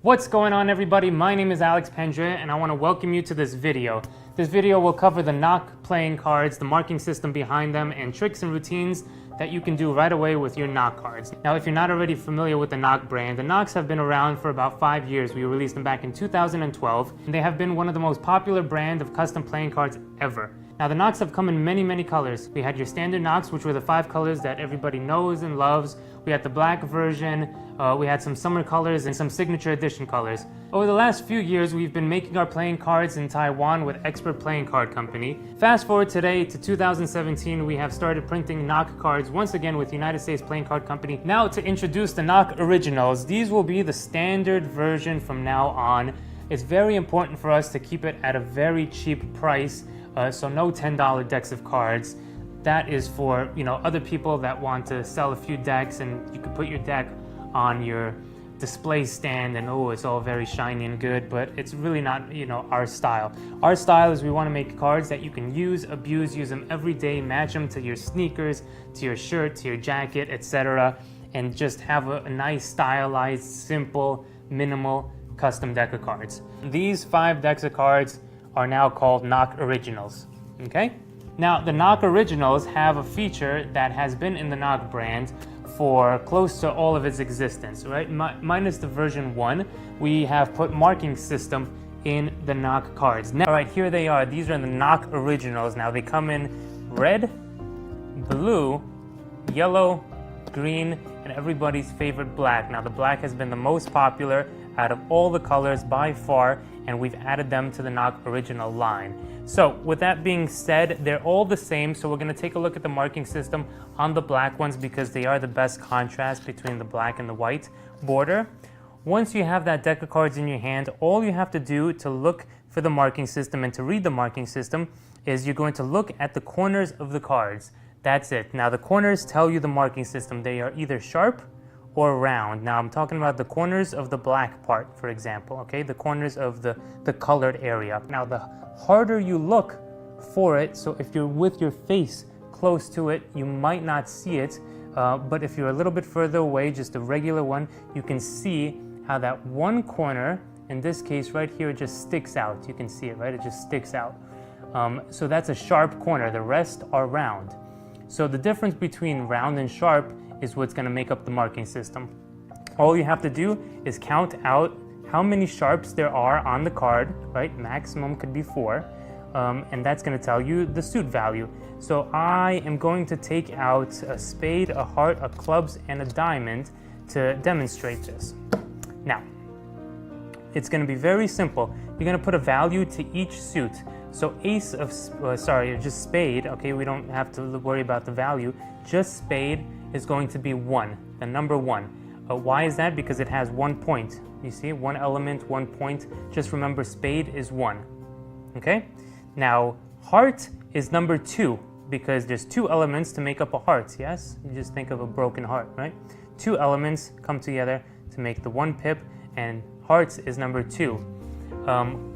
What's going on, everybody? My name is Alex Pendra and I want to welcome you to this video. This video will cover the NOC playing cards, the marking system behind them, and tricks and routines that you can do right away with your NOC cards. Now, if you're not already familiar with the NOC brand, the NOCs have been around for about 5 years. We released them back in 2012, and they have been one of the most popular brand of custom playing cards ever. Now, the NOCs have come in many colors. We had your standard NOCs, which were the 5 colors that everybody knows and loves. We had the black version, we had some summer colors and some signature edition colors. Over the last few years, we've been making our playing cards in Taiwan with Expert Playing Card Company. Fast forward today to 2017, we have started printing NOC cards once again with United States Playing Card Company. Now, to introduce the NOC Originals, these will be the standard version from now on. It's very important for us to keep it at a very cheap price, so no $10 decks of cards. That is for, other people that want to sell a few decks, and you can put your deck on your display stand and it's all very shiny and good, but it's really not, our style. Our style is we want to make cards that you can use, abuse, use them every day, match them to your sneakers, to your shirt, to your jacket, etc., and just have a nice, stylized, simple, minimal, custom deck of cards. These 5 decks of cards are now called NOC Originals, okay? Now, the NOC Originals have a feature that has been in the NOC brand for close to all of its existence, right? Minus the version 1, we have put marking system in the NOC cards. Now, all right, here they are. These are the NOC Originals. Now, they come in red, blue, yellow, green, and everybody's favorite black. Now, the black has been the most popular out of all the colors by far, and we've added them to the NOC Original line. So with that being said, they're all the same, so we're going to take a look at the marking system on the black ones because they are the best contrast between the black and the white border. Once you have that deck of cards in your hand, all you have to do to look for the marking system and to read the marking system is you're going to look at the corners of the cards. That's it. Now, the corners tell you the marking system. They are either sharp or round. Now, I'm talking about the corners of the black part, for example, okay? The corners of the colored area. Now, the harder you look for it, so if you're with your face close to it, you might not see it, but if you're a little bit further away, just a regular one, you can see how that one corner, in this case right here, just sticks out. You can see it, right? It just sticks out. So that's a sharp corner. The rest are round. So the difference between round and sharp is what's going to make up the marking system. All you have to do is count out how many sharps there are on the card, right? Maximum could be 4, and that's going to tell you the suit value. So I am going to take out a spade, a heart, a clubs, and a diamond to demonstrate this. Now, it's going to be very simple. You're going to put a value to each suit. So ace of, just spade, okay, we don't have to worry about the value. Just spade is going to be 1, the number 1. Why is that? Because it has 1 point. You see, 1 element, 1 point. Just remember, spade is 1, okay? Now, heart is number 2 because there's 2 elements to make up a heart, yes? You just think of a broken heart, right? 2 elements come together to make the 1 pip, and hearts is number 2.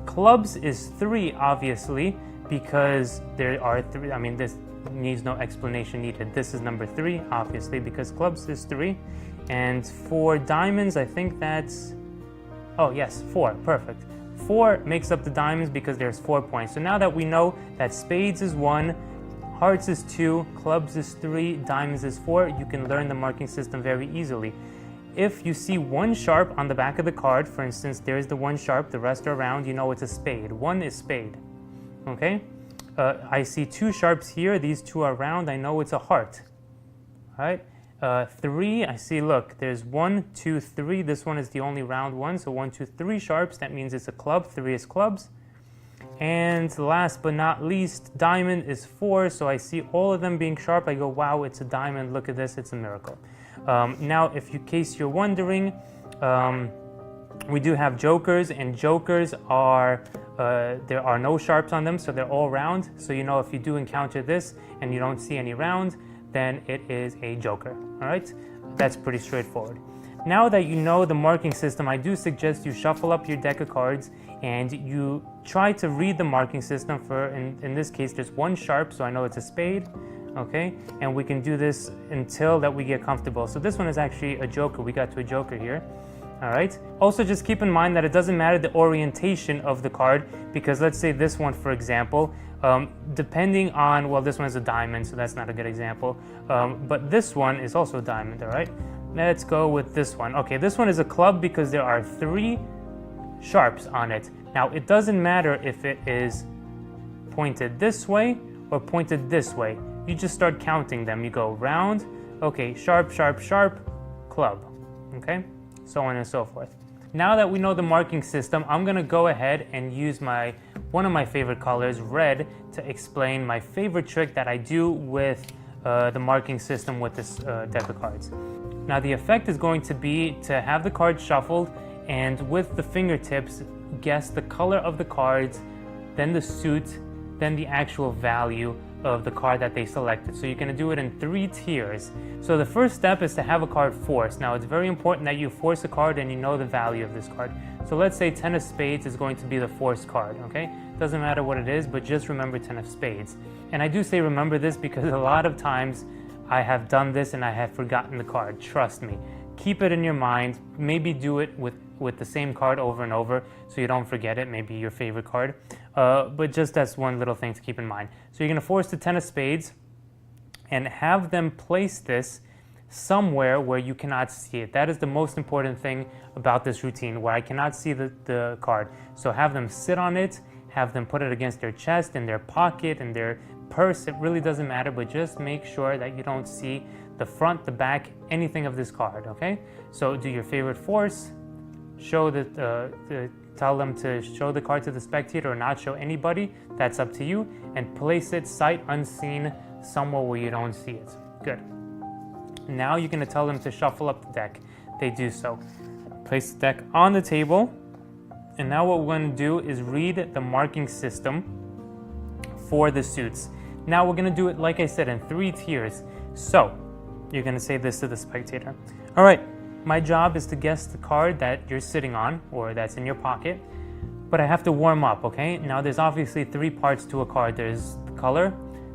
Clubs is 3, obviously, because there are 3. I mean, this needs no explanation needed. This is number 3, obviously, because clubs is 3. And for diamonds, I think that's, oh yes, 4, perfect. 4 makes up the diamonds because there's 4 points. So now that we know that spades is 1, hearts is 2, clubs is 3, diamonds is 4, you can learn the marking system very easily. If you see 1 sharp on the back of the card, for instance, there's the 1 sharp, the rest are round, you know it's a spade. 1 is spade, okay? I see 2 sharps here, these 2 are round, I know it's a heart, all right? 3, I see, look, there's 1, 2, 3, this one is the only round one, so 1, 2, 3 sharps, that means it's a club, 3 is clubs. And last but not least, diamond is 4, so I see all of them being sharp, I go, wow, it's a diamond, look at this, it's a miracle. Now, in case you're wondering, we do have jokers, and jokers are, there are no sharps on them, so they're all round. So if you do encounter this and you don't see any round, then it is a joker, all right? That's pretty straightforward. Now that you know the marking system, I do suggest you shuffle up your deck of cards and you try to read the marking system for, in this case, there's 1 sharp, so I know it's a spade, okay? And we can do this until that we get comfortable. So this one is actually a joker. We got to a joker here. All right. Also, just keep in mind that it doesn't matter the orientation of the card, because let's say this one, for example, depending on, well, this one is a diamond, so that's not a good example. But this one is also a diamond, all right? Let's go with this one. Okay, this one is a club because there are 3 sharps on it. Now, it doesn't matter if it is pointed this way or pointed this way. You just start counting them. You go round, okay, sharp, sharp, sharp, club, okay? So on and so forth. Now that we know the marking system, I'm gonna go ahead and use one of my favorite colors, red, to explain my favorite trick that I do with the marking system with this deck of cards. Now the effect is going to be to have the cards shuffled and with the fingertips, guess the color of the cards, then the suit, then the actual value of the card that they selected. So you're going to do it in 3 tiers. So the first step is to have a card forced. Now it's very important that you force a card and you know the value of this card. So let's say 10 of spades is going to be the forced card, okay? Doesn't matter what it is, but just remember 10 of spades. And I do say remember this because a lot of times I have done this and I have forgotten the card. Trust me. Keep it in your mind. Maybe do it with the same card over and over so you don't forget it, maybe your favorite card. But just that's one little thing to keep in mind. So you're going to force the 10 of spades and have them place this somewhere where you cannot see it. That is the most important thing about this routine, where I cannot see the card. So have them sit on it, have them put it against their chest, in their pocket, in their purse. It really doesn't matter, but just make sure that you don't see the front, the back, anything of this card, okay? So do your favorite force, show tell them to show the card to the spectator or not show anybody, that's up to you, and place it sight unseen somewhere where you don't see it. Good. Now you're going to tell them to shuffle up the deck. They do so. Place the deck on the table, and now what we're going to do is read the marking system for the suits. Now we're going to do it, like I said, in 3 tiers. So you're going to say this to the spectator. All right, my job is to guess the card that you're sitting on or that's in your pocket, but I have to warm up, okay? Now there's obviously 3 parts to a card. There's the color,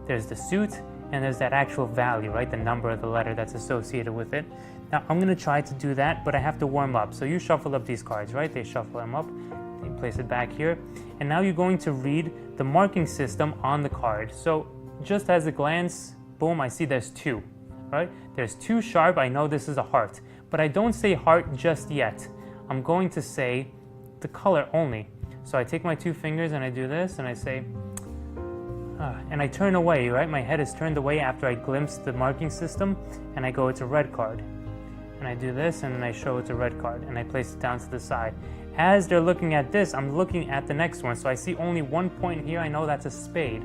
there's the suit, and there's that actual value, right? The number of the letter that's associated with it. Now I'm going to try to do that, but I have to warm up. So you shuffle up these cards, right? They shuffle them up, they place it back here, and now you're going to read the marking system on the card. So just as a glance, boom, I see there's 2, right? There's 2 sharp, I know this is a heart, but I don't say heart just yet. I'm going to say the color only. So I take my 2 fingers and I do this and I say, and I turn away, right? My head is turned away after I glimpse the marking system, and I go, it's a red card. And I do this and then I show it's a red card and I place it down to the side. As they're looking at this, I'm looking at the next one. So I see only 1 point here, I know that's a spade.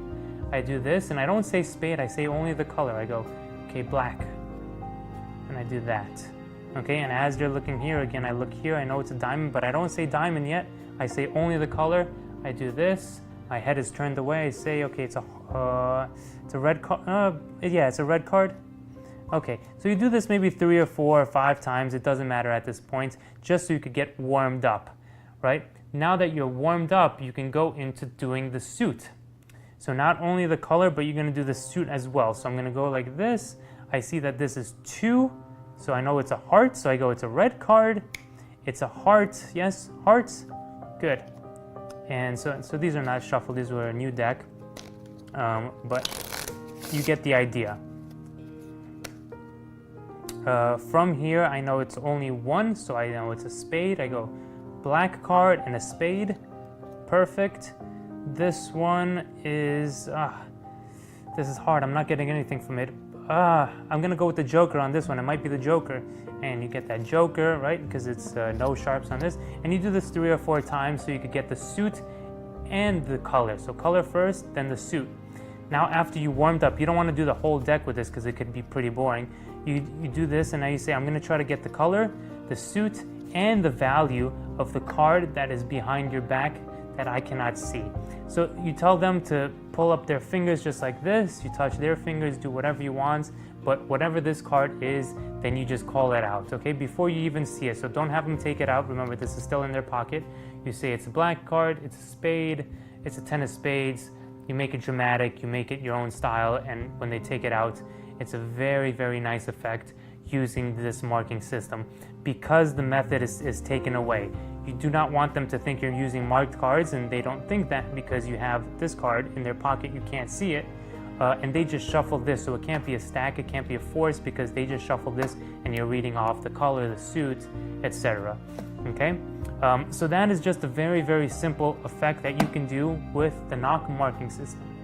I do this and I don't say spade, I say only the color. I go, okay, black. And I do that. Okay, and as they're looking here, again, I look here, I know it's a diamond, but I don't say diamond yet. I say only the color. I do this. My head is turned away. I say, okay, it's a red card. Yeah, it's a red card. Okay, so you do this maybe 3 or 4 or 5 times. It doesn't matter at this point, just so you could get warmed up, right? Now that you're warmed up, you can go into doing the suit. So not only the color, but you're going to do the suit as well. So I'm going to go like this. I see that this is 2, so I know it's a heart. So I go, it's a red card. It's a heart. Yes, hearts. Good. And so these are not shuffled. These were a new deck, but you get the idea. From here, I know it's only 1, so I know it's a spade. I go black card and a spade. Perfect. This one is, this is hard. I'm not getting anything from it. I'm gonna go with the joker on this one. It might be the joker. And you get that joker, right? Because it's no sharps on this. And you do this 3 or 4 times so you could get the suit and the color. So color first, then the suit. Now after you warmed up, you don't want to do the whole deck with this because it could be pretty boring. You do this and now you say, I'm going to try to get the color, the suit, and the value of the card that is behind your back that I cannot see. So you tell them to pull up their fingers just like this. You touch their fingers, do whatever you want, but whatever this card is, then you just call it out, okay? Before you even see it. So don't have them take it out. Remember, this is still in their pocket. You say it's a black card, it's a spade, it's a 10 of spades. You make it dramatic, you make it your own style, and when they take it out, it's a very, very nice effect. using this marking system because the method is taken away. You do not want them to think you're using marked cards, and they don't think that because you have this card in their pocket, you can't see it, and they just shuffle this, so it can't be a stack, it can't be a force, because they just shuffle this and you're reading off the color, the suit, etc. Okay, so that is just a very, very simple effect that you can do with the NOC marking system.